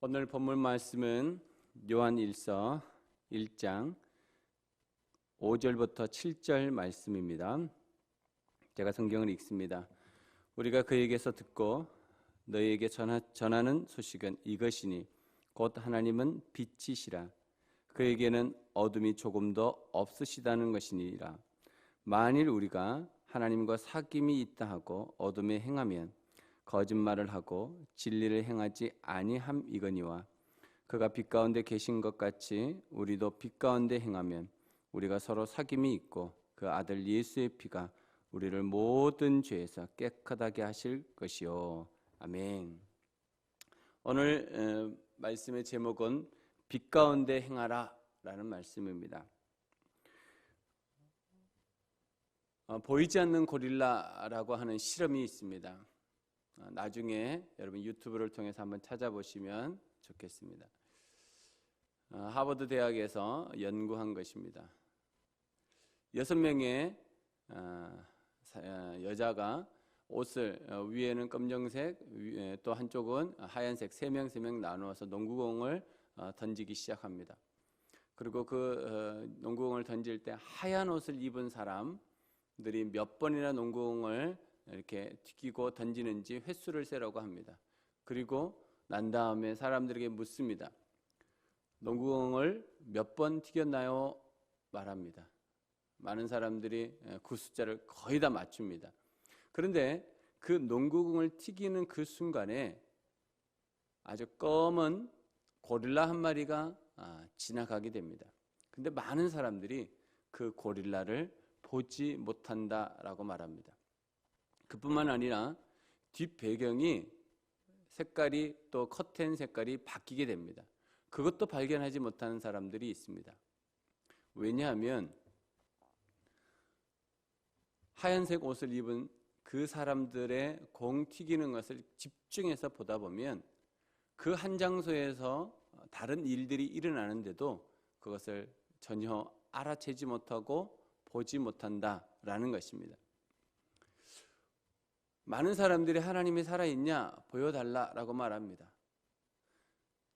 오늘 본문 말씀은 요한일서 1장 5절부터 7절 말씀입니다. 제가 성경을 읽습니다. 우리가 그에게서 듣고 너희에게 전하는 소식은 이것이니 곧 하나님은 빛이시라. 그에게는 어둠이 조금도 없으시다는 것이니라. 만일 우리가 하나님과 사귐이 있다 하고 어둠에 행하면 거짓말을 하고 진리를 행하지 아니함이거니와 그가 빛 가운데 계신 것 같이 우리도 빛 가운데 행하면 우리가 서로 사귐이 있고 그 아들 예수의 피가 우리를 모든 죄에서 깨끗하게 하실 것이요. 아멘. 오늘 말씀의 제목은 빛 가운데 행하라 라는 말씀입니다. 보이지 않는 고릴라라고 하는 실험이 있습니다. 나중에 여러분 유튜브를 통해서 한번 찾아보시면 좋겠습니다. 하버드 대학에서 연구한 것입니다. 6명의 여자가 옷을 위에는 검정색 또 한쪽은 하얀색 3명 나누어서 농구공을 던지기 시작합니다. 그리고 그 농구공을 던질 때 하얀 옷을 입은 사람들이 몇 번이나 농구공을 이렇게 튀기고 던지는지 횟수를 세라고 합니다. 그리고 난 다음에 사람들에게 묻습니다. 농구공을 몇 번 튀겼나요? 말합니다. 많은 사람들이 그 숫자를 거의 다 맞춥니다. 그런데 그 농구공을 튀기는 그 순간에 아주 검은 고릴라 한 마리가 지나가게 됩니다. 근데 많은 사람들이 그 고릴라를 보지 못한다라고 말합니다. 그뿐만 아니라 뒷 배경이 색깔이 또 커튼 색깔이 바뀌게 됩니다. 그것도 발견하지 못하는 사람들이 있습니다. 왜냐하면 하얀색 옷을 입은 그 사람들의 공 튀기는 것을 집중해서 보다 보면 그 한 장소에서 다른 일들이 일어나는데도 그것을 전혀 알아채지 못하고 보지 못한다라는 것입니다. 많은 사람들이 하나님이 살아있냐 보여달라라고 말합니다.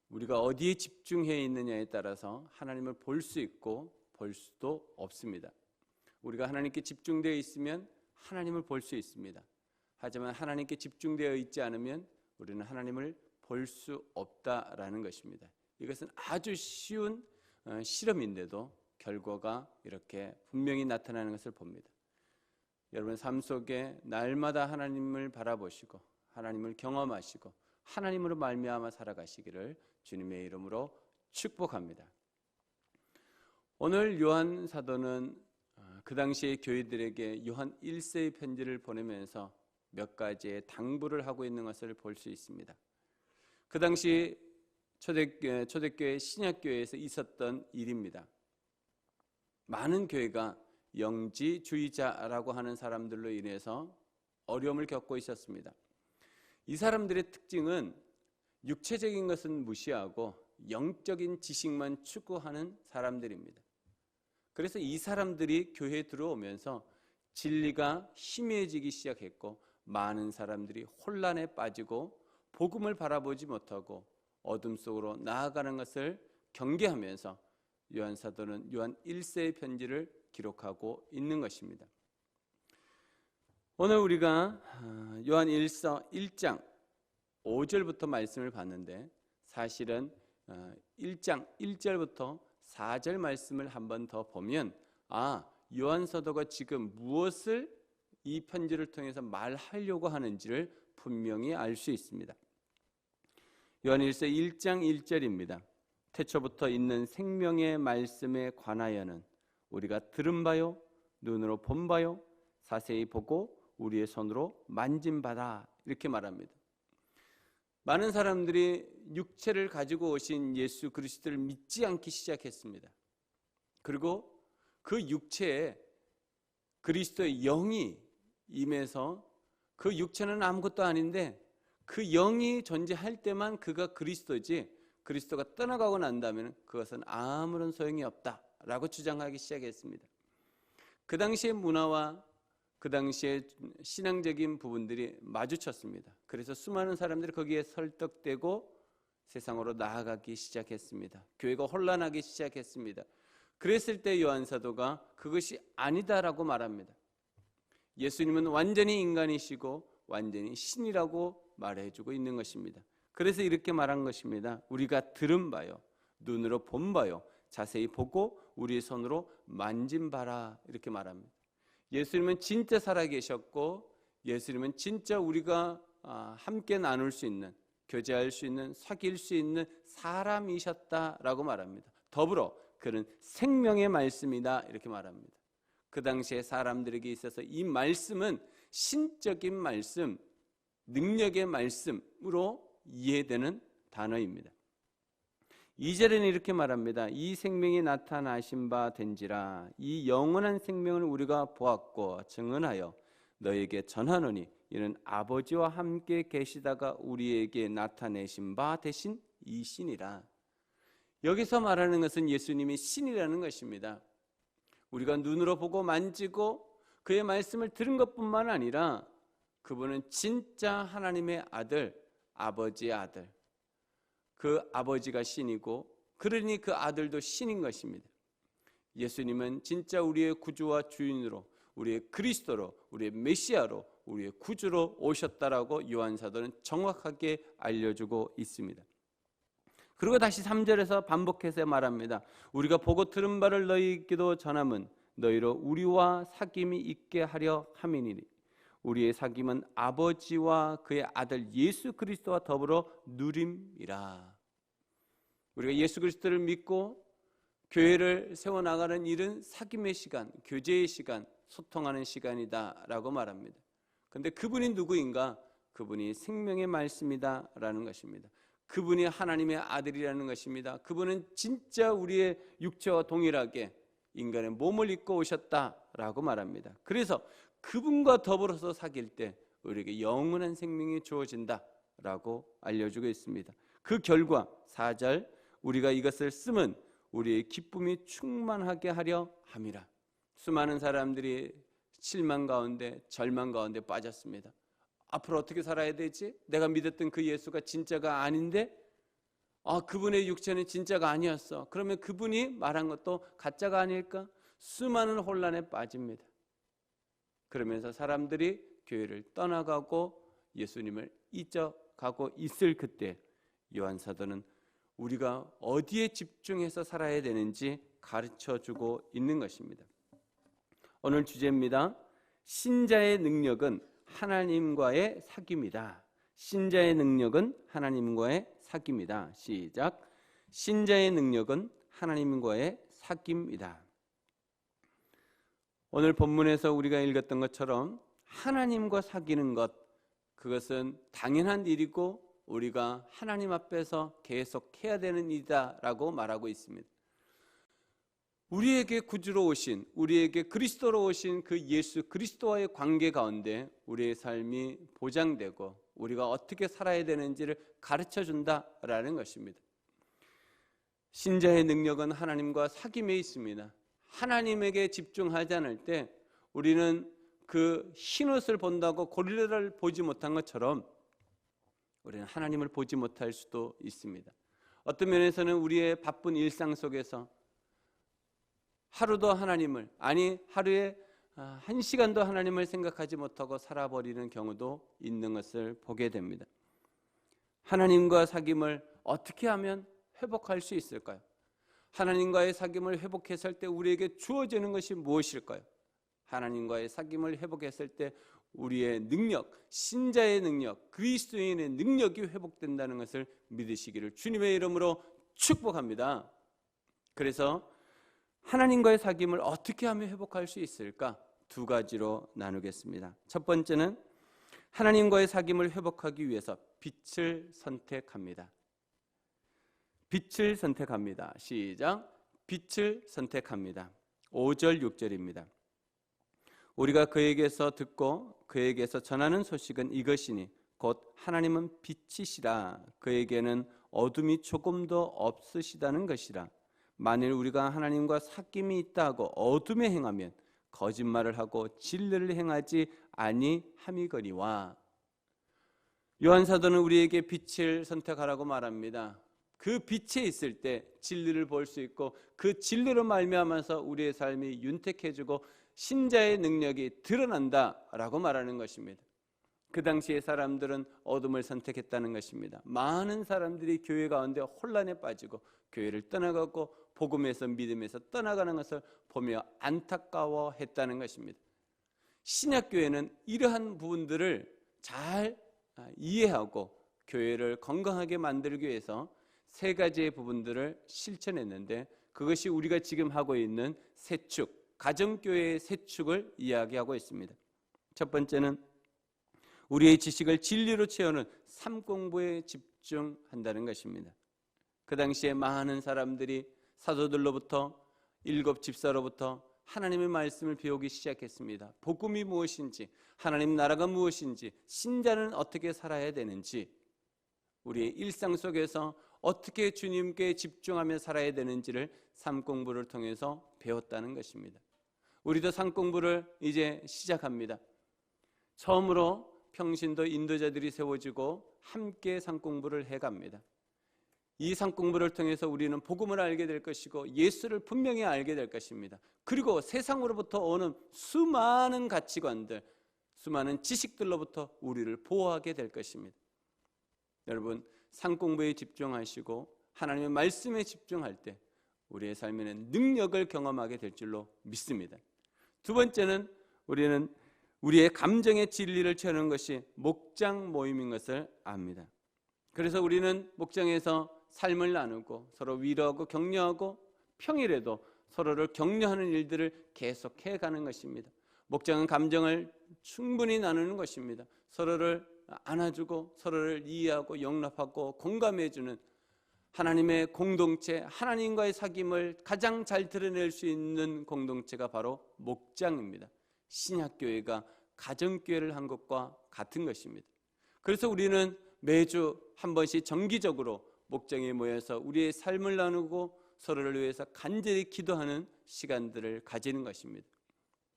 우리가 어디에 집중해 있느냐에 따라서 하나님을 볼 수 있고 볼 수도 없습니다. 우리가 하나님께 집중되어 있으면 하나님을 볼 수 있습니다. 하지만 하나님께 집중되어 있지 않으면 우리는 하나님을 볼 수 없다라는 것입니다. 이것은 아주 쉬운 실험인데도 결과가 이렇게 분명히 나타나는 것을 봅니다. 여러분 삶 속에 날마다 하나님을 바라보시고 하나님을 경험하시고 하나님으로 말미암아 살아가시기를 주님의 이름으로 축복합니다. 오늘 요한 사도는 그 당시의 교회들에게 요한 1세의 편지를 보내면서 몇 가지의 당부를 하고 있는 것을 볼 수 있습니다. 그 당시 초대교회 신약교회에서 있었던 일입니다. 많은 교회가 영지주의자라고 하는 사람들로 인해서 어려움을 겪고 있었습니다. 이 사람들의 특징은 육체적인 것은 무시하고 영적인 지식만 추구하는 사람들입니다. 그래서 이 사람들이 교회에 들어오면서 진리가 희미해지기 시작했고 많은 사람들이 혼란에 빠지고 복음을 바라보지 못하고 어둠 속으로 나아가는 것을 경계하면서 요한 사도는 요한 1세의 편지를 기록하고 있는 것입니다. 오늘 우리가 요한 1서 1장 5절부터 말씀을 봤는데 사실은 1장 1절부터 4절 말씀을 한 번 더 보면 요한 사도가 지금 무엇을 이 편지를 통해서 말하려고 하는지를 분명히 알 수 있습니다. 요한 1서 1장 1절입니다. 태초부터 있는 생명의 말씀에 관하여는 우리가 들은 바요 눈으로 본 바요 자세히 보고 우리의 손으로 만진 바다 이렇게 말합니다. 많은 사람들이 육체를 가지고 오신 예수 그리스도를 믿지 않기 시작했습니다. 그리고 그 육체에 그리스도의 영이 임해서 그 육체는 아무것도 아닌데 그 영이 존재할 때만 그가 그리스도지 그리스도가 떠나가고 난다면 그것은 아무런 소용이 없다라고 주장하기 시작했습니다. 그 당시의 문화와 그 당시에 신앙적인 부분들이 마주쳤습니다. 그래서 수많은 사람들이 거기에 설득되고 세상으로 나아가기 시작했습니다. 교회가 혼란하기 시작했습니다. 그랬을 때 요한 사도가 그것이 아니다라고 말합니다. 예수님은 완전히 인간이시고 완전히 신이라고 말해주고 있는 것입니다. 그래서 이렇게 말한 것입니다. 우리가 들은 바요, 눈으로 본 바요, 자세히 보고 우리의 손으로 만진 바라, 이렇게 말합니다. 예수님은 진짜 살아계셨고 예수님은 진짜 우리가 함께 나눌 수 있는, 교제할 수 있는, 사귈 수 있는 사람이셨다라고 말합니다. 더불어 그는 생명의 말씀이다, 이렇게 말합니다. 그 당시에 사람들에게 있어서 이 말씀은 신적인 말씀, 능력의 말씀으로 이해되는 단어입니다. 2절에는 이렇게 말합니다. 이 생명이 나타나신 바 된지라. 이 영원한 생명을 우리가 보았고 증언하여 너에게 전하노니 이는 아버지와 함께 계시다가 우리에게 나타내신 바 되신 이 신이라. 여기서 말하는 것은 예수님이 신이라는 것입니다. 우리가 눈으로 보고 만지고 그의 말씀을 들은 것뿐만 아니라 그분은 진짜 하나님의 아들, 아버지의 아들, 그 아버지가 신이고 그러니 그 아들도 신인 것입니다. 예수님은 진짜 우리의 구주와 주인으로, 우리의 그리스도로, 우리의 메시아로, 우리의 구주로 오셨다라고 요한사도는 정확하게 알려주고 있습니다. 그리고 다시 3절에서 반복해서 말합니다. 우리가 보고 들은 바를 너희에게도 전함은 너희로 우리와 사귐이 있게 하려 함이니니 우리의 사귐은 아버지와 그의 아들 예수 그리스도와 더불어 누림이라. 우리가 예수 그리스도를 믿고 교회를 세워나가는 일은 사귐의 시간, 교제의 시간, 소통하는 시간이다라고 말합니다. 그런데 그분이 누구인가? 그분이 생명의 말씀이다라는 것입니다. 그분이 하나님의 아들이라는 것입니다. 그분은 진짜 우리의 육체와 동일하게 인간의 몸을 입고 오셨다라고 말합니다. 그래서 그분과 더불어서 사귈 때 우리에게 영원한 생명이 주어진다라고 알려주고 있습니다. 그 결과 4절 우리가 이것을 쓰면 우리의 기쁨이 충만하게 하려 함이라. 수많은 사람들이 실망 가운데 절망 가운데 빠졌습니다. 앞으로 어떻게 살아야 되지? 내가 믿었던 그 예수가 진짜가 아닌데 그분의 육체는 진짜가 아니었어. 그러면 그분이 말한 것도 가짜가 아닐까? 수많은 혼란에 빠집니다. 그러면서 사람들이 교회를 떠나가고 예수님을 잊어가고 있을 그때 요한사도는 우리가 어디에 집중해서 살아야 되는지 가르쳐주고 있는 것입니다. 오늘 주제입니다. 신자의 능력은 하나님과의 사귐이다. 신자의 능력은 하나님과의 사귐이다. 시작. 신자의 능력은 하나님과의 사귐이다. 오늘 본문에서 우리가 읽었던 것처럼 하나님과 사귀는 것, 그것은 당연한 일이고 우리가 하나님 앞에서 계속 해야 되는 일이다라고 말하고 있습니다. 우리에게 구주로 오신, 우리에게 그리스도로 오신 그 예수 그리스도와의 관계 가운데 우리의 삶이 보장되고 우리가 어떻게 살아야 되는지를 가르쳐준다라는 것입니다. 신자의 능력은 하나님과 사귐에 있습니다. 하나님에게 집중하지 않을 때 우리는 그 흰옷을 본다고 고릴라를 보지 못한 것처럼 우리는 하나님을 보지 못할 수도 있습니다. 어떤 면에서는 우리의 바쁜 일상 속에서 하루도 하나님을, 하루에 1시간도 하나님을 생각하지 못하고 살아버리는 경우도 있는 것을 보게 됩니다. 하나님과 사귐을 어떻게 하면 회복할 수 있을까요? 하나님과의 사귐을 회복했을 때 우리에게 주어지는 것이 무엇일까요? 하나님과의 사귐을 회복했을 때 우리의 능력, 신자의 능력, 그리스도인의 능력이 회복된다는 것을 믿으시기를 주님의 이름으로 축복합니다. 그래서 하나님과의 사귐을 어떻게 하면 회복할 수 있을까? 두 가지로 나누겠습니다. 첫 번째는 하나님과의 사귐을 회복하기 위해서 빛을 선택합니다. 빛을 선택합니다. 시작. 빛을 선택합니다. 5절 6절입니다. 우리가 그에게서 듣고 그에게서 전하는 소식은 이것이니 곧 하나님은 빛이시라. 그에게는 어둠이 조금도 없으시다는 것이라. 만일 우리가 하나님과 사귐이 있다고 어둠에 행하면 거짓말을 하고 진리를 행하지 아니함이거니와. 요한 사도는 우리에게 빛을 선택하라고 말합니다. 그 빛에 있을 때 진리를 볼 수 있고 그 진리로 말미암아서 우리의 삶이 윤택해지고 신자의 능력이 드러난다라고 말하는 것입니다. 그 당시의 사람들은 어둠을 선택했다는 것입니다. 많은 사람들이 교회 가운데 혼란에 빠지고 교회를 떠나가고 복음에서 믿음에서 떠나가는 것을 보며 안타까워했다는 것입니다. 신약교회는 이러한 부분들을 잘 이해하고 교회를 건강하게 만들기 위해서 세 가지의 부분들을 실천했는데, 그것이 우리가 지금 하고 있는 세축, 가정교회의 세축을 이야기하고 있습니다. 첫 번째는 우리의 지식을 진리로 채우는 삶공부에 집중한다는 것입니다. 그 당시에 많은 사람들이 사도들로부터, 일곱 집사로부터 하나님의 말씀을 배우기 시작했습니다. 복음이 무엇인지, 하나님 나라가 무엇인지, 신자는 어떻게 살아야 되는지, 우리의 일상 속에서 어떻게 주님께 집중하며 살아야 되는지를 삶공부를 통해서 배웠다는 것입니다. 우리도 삶공부를 이제 시작합니다. 처음으로 평신도 인도자들이 세워지고 함께 삶공부를 해갑니다. 이 삶공부를 통해서 우리는 복음을 알게 될 것이고 예수를 분명히 알게 될 것입니다. 그리고 세상으로부터 오는 수많은 가치관들, 수많은 지식들로부터 우리를 보호하게 될 것입니다. 여러분, 삶공부에 집중하시고 하나님의 말씀에 집중할 때 우리의 삶에는 능력을 경험하게 될 줄로 믿습니다. 두 번째는 우리는 우리의 감정의 진리를 채우는 것이 목장 모임인 것을 압니다. 그래서 우리는 목장에서 삶을 나누고 서로 위로하고 격려하고 평일에도 서로를 격려하는 일들을 계속해 가는 것입니다. 목장은 감정을 충분히 나누는 것입니다. 서로를 안아주고 서로를 이해하고 용납하고 공감해주는 하나님의 공동체, 하나님과의 사귐을 가장 잘 드러낼 수 있는 공동체가 바로 목장입니다. 신약교회가 가정교회를 한 것과 같은 것입니다. 그래서 우리는 매주 한 번씩 정기적으로 목장에 모여서 우리의 삶을 나누고 서로를 위해서 간절히 기도하는 시간들을 가지는 것입니다.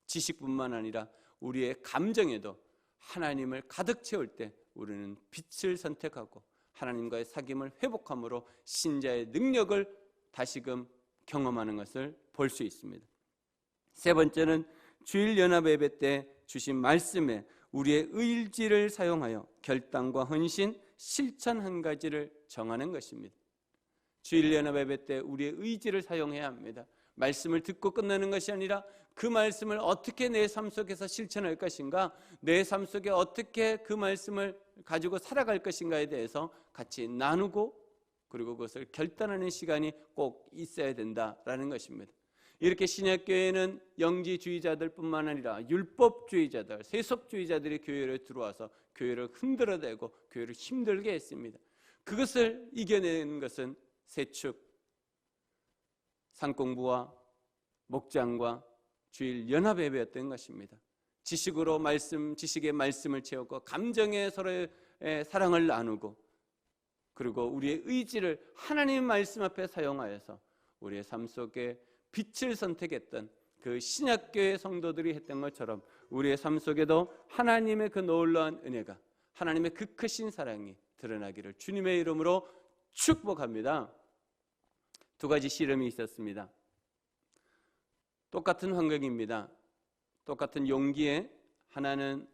지식뿐만 아니라 우리의 감정에도 하나님을 가득 채울 때 우리는 빛을 선택하고 하나님과의 사귐을 회복함으로 신자의 능력을 다시금 경험하는 것을 볼 수 있습니다. 세 번째는 주일 연합 예배 때 주신 말씀에 우리의 의지를 사용하여 결단과 헌신, 실천 한 가지를 정하는 것입니다. 주일 연합 예배 때 우리의 의지를 사용해야 합니다. 말씀을 듣고 끝나는 것이 아니라 그 말씀을 어떻게 내 삶 속에서 실천할 것인가, 내 삶 속에 어떻게 그 말씀을 가지고 살아갈 것인가에 대해서 같이 나누고 그리고 그것을 결단하는 시간이 꼭 있어야 된다라는 것입니다. 이렇게 신약교회는 영지주의자들뿐만 아니라 율법주의자들, 세속주의자들이 교회로 들어와서 교회를 흔들어대고 교회를 힘들게 했습니다. 그것을 이겨내는 것은 세축, 삶공부와 목장과 주일 연합 예배였던 것입니다. 지식으로 지식의 말씀을 채우고 감정의 서로의 사랑을 나누고 그리고 우리의 의지를 하나님의 말씀 앞에 사용하여서 우리의 삶 속에 빛을 선택했던 그 신약교회 성도들이 했던 것처럼 우리의 삶 속에도 하나님의 그 놀라운 은혜가, 하나님의 그 크신 사랑이 드러나기를 주님의 이름으로 축복합니다. 두 가지 실험이 있었습니다. 똑같은 환경입니다. 똑같은 용기에 하나는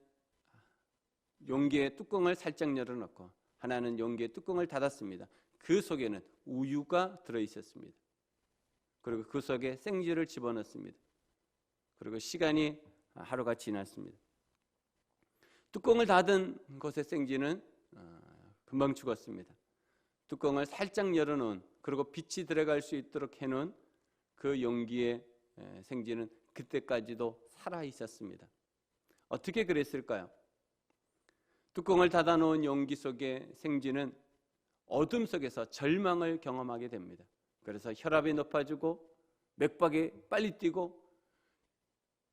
용기의 뚜껑을 살짝 열어놓고 하나는 용기의 뚜껑을 닫았습니다. 그 속에는 우유가 들어있었습니다. 그리고 그 속에 생쥐를 집어넣습니다. 그리고 시간이 하루가 지났습니다. 뚜껑을 닫은 곳의 생쥐는 금방 죽었습니다. 뚜껑을 살짝 열어놓은, 그리고 빛이 들어갈 수 있도록 해놓은 그 용기의 생쥐는 그때까지도 살아 있었습니다. 어떻게 그랬을까요? 뚜껑을 닫아놓은 용기 속의 생쥐는 어둠 속에서 절망을 경험하게 됩니다. 그래서 혈압이 높아지고 맥박이 빨리 뛰고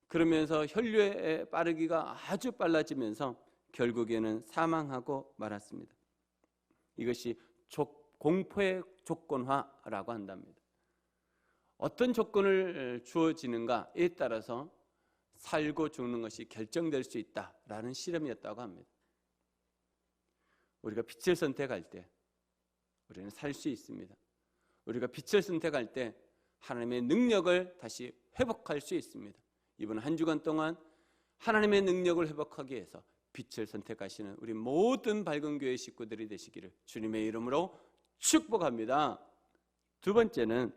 그러면서 혈류의 빠르기가 아주 빨라지면서 결국에는 사망하고 말았습니다. 이것이 공포의 조건화라고 한답니다. 어떤 조건을 주어지는가에 따라서 살고 죽는 것이 결정될 수 있다라는 실험이었다고 합니다. 우리가 빛을 선택할 때 우리는 살 수 있습니다. 우리가 빛을 선택할 때 하나님의 능력을 다시 회복할 수 있습니다. 이번 한 주간 동안 하나님의 능력을 회복하기 위해서 빛을 선택하시는 우리 모든 밝은 교회 식구들이 되시기를 주님의 이름으로 축복합니다. 두 번째는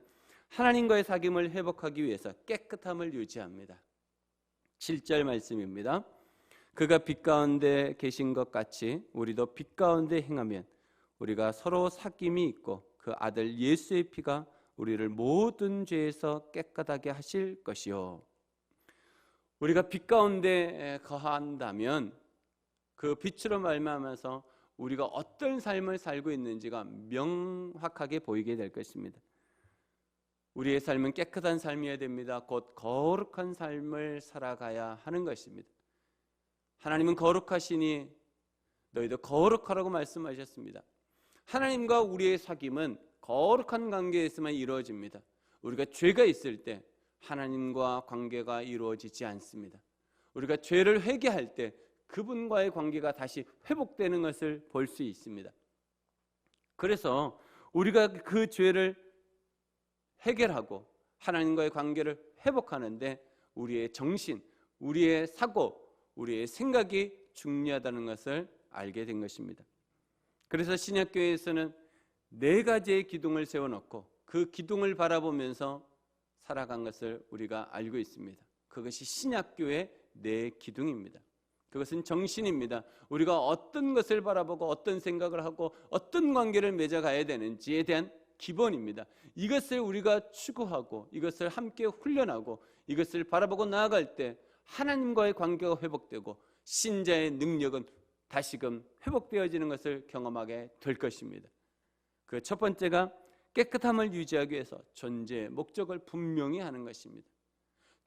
하나님과의 사귐을 회복하기 위해서 깨끗함을 유지합니다. 7절 말씀입니다. 그가 빛 가운데 계신 것 같이 우리도 빛 가운데 행하면 우리가 서로 사귐이 있고 그 아들 예수의 피가 우리를 모든 죄에서 깨끗하게 하실 것이요. 우리가 빛 가운데 거한다면 그 빛으로 말미암아서 우리가 어떤 삶을 살고 있는지가 명확하게 보이게 될 것입니다. 우리의 삶은 깨끗한 삶이어야 됩니다. 곧 거룩한 삶을 살아가야 하는 것입니다. 하나님은 거룩하시니 너희도 거룩하라고 말씀하셨습니다. 하나님과 우리의 사귐은 거룩한 관계에서만 이루어집니다. 우리가 죄가 있을 때 하나님과 관계가 이루어지지 않습니다. 우리가 죄를 회개할 때 그분과의 관계가 다시 회복되는 것을 볼 수 있습니다. 그래서 우리가 그 죄를 해결하고 하나님과의 관계를 회복하는데 우리의 정신, 우리의 사고, 우리의 생각이 중요하다는 것을 알게 된 것입니다. 그래서 신약교회에서는 4가지의 기둥을 세워놓고 그 기둥을 바라보면서 살아간 것을 우리가 알고 있습니다. 그것이 신약교회의 4기둥입니다. 그것은 정신입니다. 우리가 어떤 것을 바라보고 어떤 생각을 하고 어떤 관계를 맺어가야 되는지에 대한 기본입니다. 이것을 우리가 추구하고 이것을 함께 훈련하고 이것을 바라보고 나아갈 때 하나님과의 관계가 회복되고 신자의 능력은 다시금 회복되어지는 것을 경험하게 될 것입니다. 그 첫 번째가 깨끗함을 유지하기 위해서 존재의 목적을 분명히 하는 것입니다.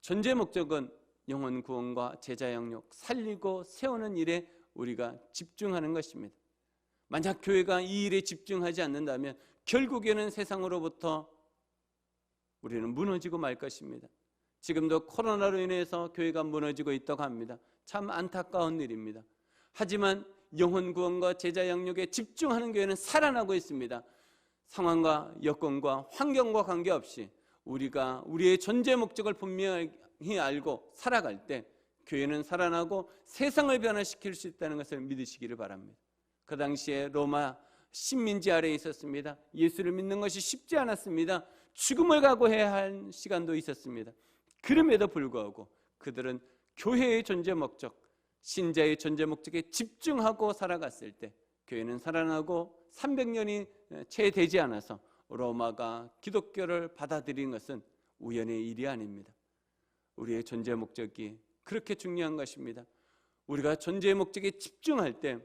존재의 목적은 영혼 구원과 제자 양육, 살리고 세우는 일에 우리가 집중하는 것입니다. 만약 교회가 이 일에 집중하지 않는다면 결국에는 세상으로부터 우리는 무너지고 말 것입니다. 지금도 코로나로 인해서 교회가 무너지고 있다고 합니다. 참 안타까운 일입니다. 하지만 영혼 구원과 제자 양육에 집중하는 교회는 살아나고 있습니다. 상황과 여건과 환경과 관계없이 우리가 우리의 존재 목적을 분명히 알고 살아갈 때 교회는 살아나고 세상을 변화시킬 수 있다는 것을 믿으시기를 바랍니다. 그 당시에 로마 식민지 아래에 있었습니다. 예수를 믿는 것이 쉽지 않았습니다. 죽음을 각오해야 할 시간도 있었습니다. 그럼에도 불구하고 그들은 교회의 존재 목적, 신자의 존재 목적에 집중하고 살아갔을 때 교회는 살아나고 300년이 채 되지 않아서 로마가 기독교를 받아들인 것은 우연의 일이 아닙니다. 우리의 존재 목적이 그렇게 중요한 것입니다. 우리가 존재의 목적에 집중할 때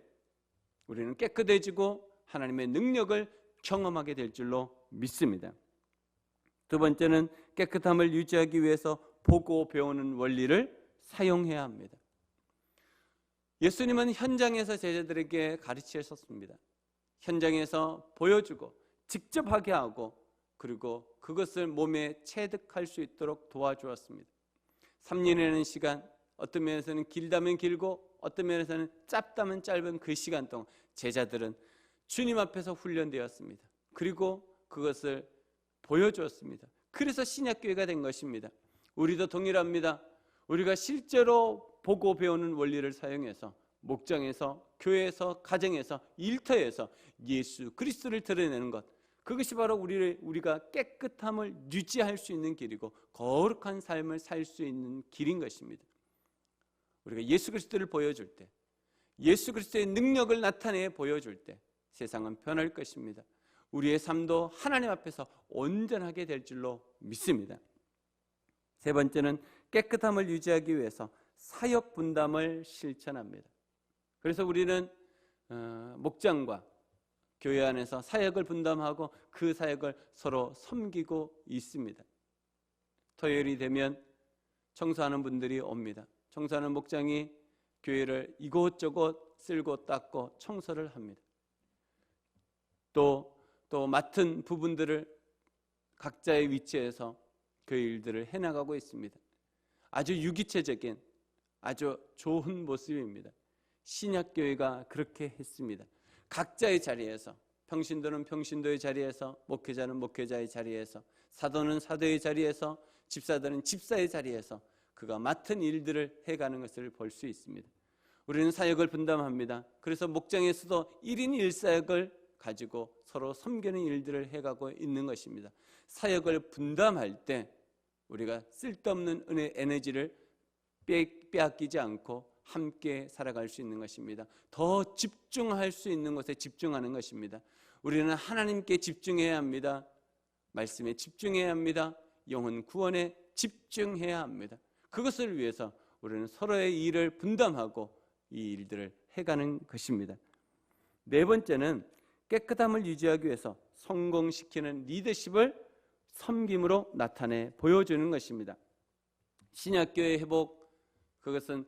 우리는 깨끗해지고 하나님의 능력을 경험하게 될 줄로 믿습니다. 두 번째는 깨끗함을 유지하기 위해서 보고 배우는 원리를 사용해야 합니다. 예수님은 현장에서 제자들에게 가르치셨습니다. 현장에서 보여주고 직접 하게 하고 그리고 그것을 몸에 체득할 수 있도록 도와주었습니다. 3년이라는 시간, 어떤 면에서는 길다면 길고 어떤 면에서는 짧다면 짧은 그 시간 동안 제자들은 주님 앞에서 훈련되었습니다. 그리고 그것을 보여주었습니다. 그래서 신약교회가 된 것입니다. 우리도 동일합니다. 우리가 실제로 보고 배우는 원리를 사용해서 목장에서, 교회에서, 가정에서, 일터에서 예수 그리스도를 드러내는 것, 그것이 바로 우리가 깨끗함을 유지할 수 있는 길이고 거룩한 삶을 살 수 있는 길인 것입니다. 우리가 예수 그리스도를 보여줄 때, 예수 그리스도의 능력을 나타내 보여줄 때 세상은 변할 것입니다. 우리의 삶도 하나님 앞에서 온전하게 될 줄로 믿습니다. 세 번째는 깨끗함을 유지하기 위해서 사역 분담을 실천합니다. 그래서 우리는 목장과 교회 안에서 사역을 분담하고 그 사역을 서로 섬기고 있습니다. 토요일이 되면 청소하는 분들이 옵니다. 청소하는 목장이 교회를 이곳저곳 쓸고 닦고 청소를 합니다. 또 맡은 부분들을 각자의 위치에서 그 일들을 해나가고 있습니다. 아주 유기체적인 아주 좋은 모습입니다. 신약교회가 그렇게 했습니다. 각자의 자리에서, 평신도는 평신도의 자리에서, 목회자는 목회자의 자리에서, 사도는 사도의 자리에서, 집사들은 집사의 자리에서 그가 맡은 일들을 해가는 것을 볼 수 있습니다. 우리는 사역을 분담합니다. 그래서 목장에서도 1인 1사역을 가지고 서로 섬기는 일들을 해가고 있는 것입니다. 사역을 분담할 때 우리가 쓸데없는 에너지를 빼앗기지 않고 함께 살아갈 수 있는 것입니다. 더 집중할 수 있는 것에 집중하는 것입니다. 우리는 하나님께 집중해야 합니다. 말씀에 집중해야 합니다. 영혼 구원에 집중해야 합니다. 그것을 위해서 우리는 서로의 일을 분담하고 이 일들을 해가는 것입니다. 네 번째는 깨끗함을 유지하기 위해서 성공시키는 리더십을 섬김으로 나타내 보여주는 것입니다. 신약교회 회복, 그것은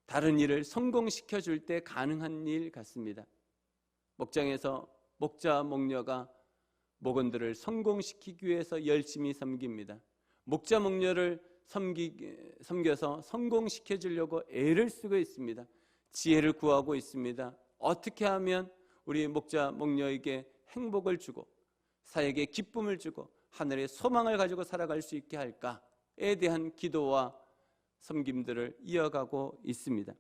다른 일을 성공시켜 줄 때 가능한 일 같습니다. 목장에서 목자, 목녀가 목원들을 성공시키기 위해서 열심히 섬깁니다. 목자, 목녀를 섬겨서 성공시켜 주려고 애를 쓰고 있습니다. 지혜를 구하고 있습니다. 어떻게 하면 우리 목자, 목녀에게 행복을 주고 사역에 기쁨을 주고 하늘의 소망을 가지고 살아갈 수 있게 할까에 대한 기도와 섬김들을 이어가고 있습니다.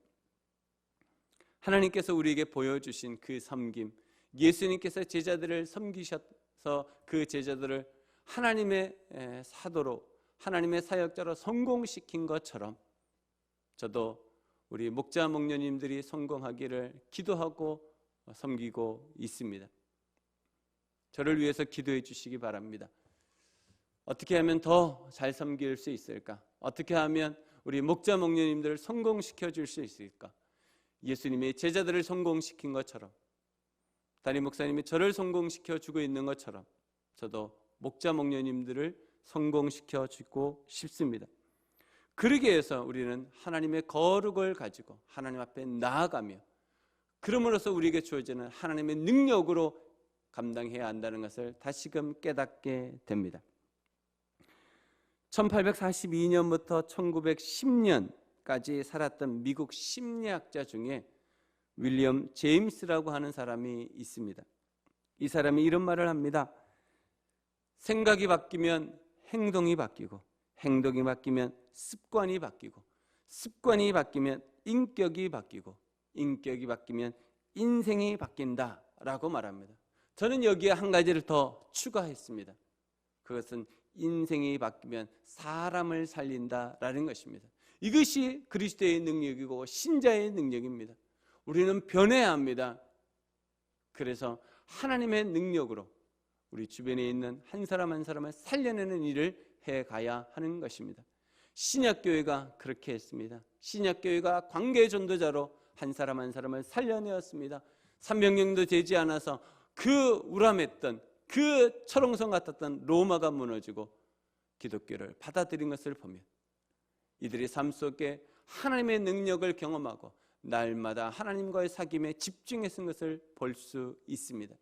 하나님께서 우리에게 보여주신 그 섬김, 예수님께서 제자들을 섬기셔서 그 제자들을 하나님의 사도로, 하나님의 사역자로 성공시킨 것처럼 저도 우리 목자, 목녀님들이 성공하기를 기도하고 섬기고 있습니다. 저를 위해서 기도해 주시기 바랍니다. 어떻게 하면 더 잘 섬길 수 있을까? 어떻게 하면 우리 목자, 목녀님들을 성공시켜 줄 수 있을까? 예수님의 제자들을 성공시킨 것처럼, 담임 목사님이 저를 성공시켜 주고 있는 것처럼 저도 목자, 목녀님들을 성공시켜 주고 싶습니다. 그러기 위해서 우리는 하나님의 거룩을 가지고 하나님 앞에 나아가며, 그럼으로써 우리에게 주어지는 하나님의 능력으로 감당해야 한다는 것을 다시금 깨닫게 됩니다. 1842년부터 1910년까지 살았던 미국 심리학자 중에 윌리엄 제임스라고 하는 사람이 있습니다. 이 사람이 이런 말을 합니다. 생각이 바뀌면 행동이 바뀌고, 행동이 바뀌면 습관이 바뀌고, 습관이 바뀌면 인격이 바뀌고, 인격이 바뀌면 인생이 바뀐다라고 말합니다. 저는 여기에 한 가지를 더 추가했습니다. 그것은 인생이 바뀌면 사람을 살린다라는 것입니다. 이것이 그리스도의 능력이고 신자의 능력입니다. 우리는 변해야 합니다. 그래서 하나님의 능력으로 우리 주변에 있는 한 사람 한 사람을 살려내는 일을 해가야 하는 것입니다. 신약교회가 그렇게 했습니다. 신약교회가 관계 전도자로 한 사람 한 사람을 살려내었습니다. 300년도 되지 않아서 그 우람했던, 그 철옹성 같았던 로마가 무너지고 기독교를 받아들인 것을 보면 이들의 삶 속에 하나님의 능력을 경험하고 날마다 하나님과의 사귐에 집중해 쓴 것을 볼 수 있습니다.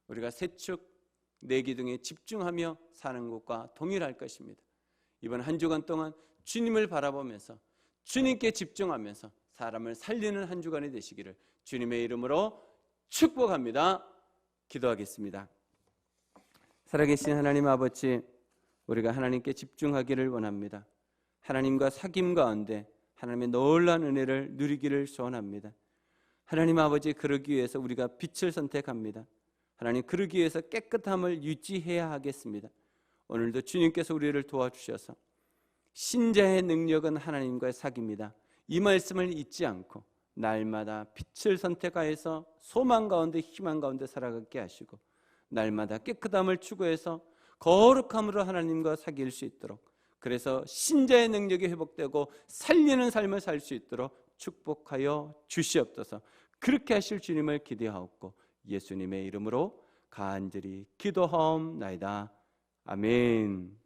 우리가 세축, 내기둥에 집중하며 사는 것과 동일할 것입니다. 이번 한 주간 동안 주님을 바라보면서 주님께 집중하면서 사람을 살리는 한 주간이 되시기를 주님의 이름으로 축복합니다. 기도하겠습니다. 살아계신 하나님 아버지, 우리가 하나님께 집중하기를 원합니다. 하나님과 사귐 가운데 하나님의 놀라운 은혜를 누리기를 소원합니다. 하나님 아버지, 그러기 위해서 우리가 빛을 선택합니다. 하나님, 그러기 위해서 깨끗함을 유지해야 하겠습니다. 오늘도 주님께서 우리를 도와주셔서 신자의 능력은 하나님과의 사귐이다, 이 말씀을 잊지 않고 날마다 빛을 선택하여서 소망 가운데 희망 가운데 살아가게 하시고 날마다 깨끗함을 추구해서 거룩함으로 하나님과 사귈 수 있도록, 그래서 신자의 능력이 회복되고 살리는 삶을 살 수 있도록 축복하여 주시옵소서. 그렇게 하실 주님을 기대하옵고 예수님의 이름으로 간절히 기도하옵나이다. 아멘.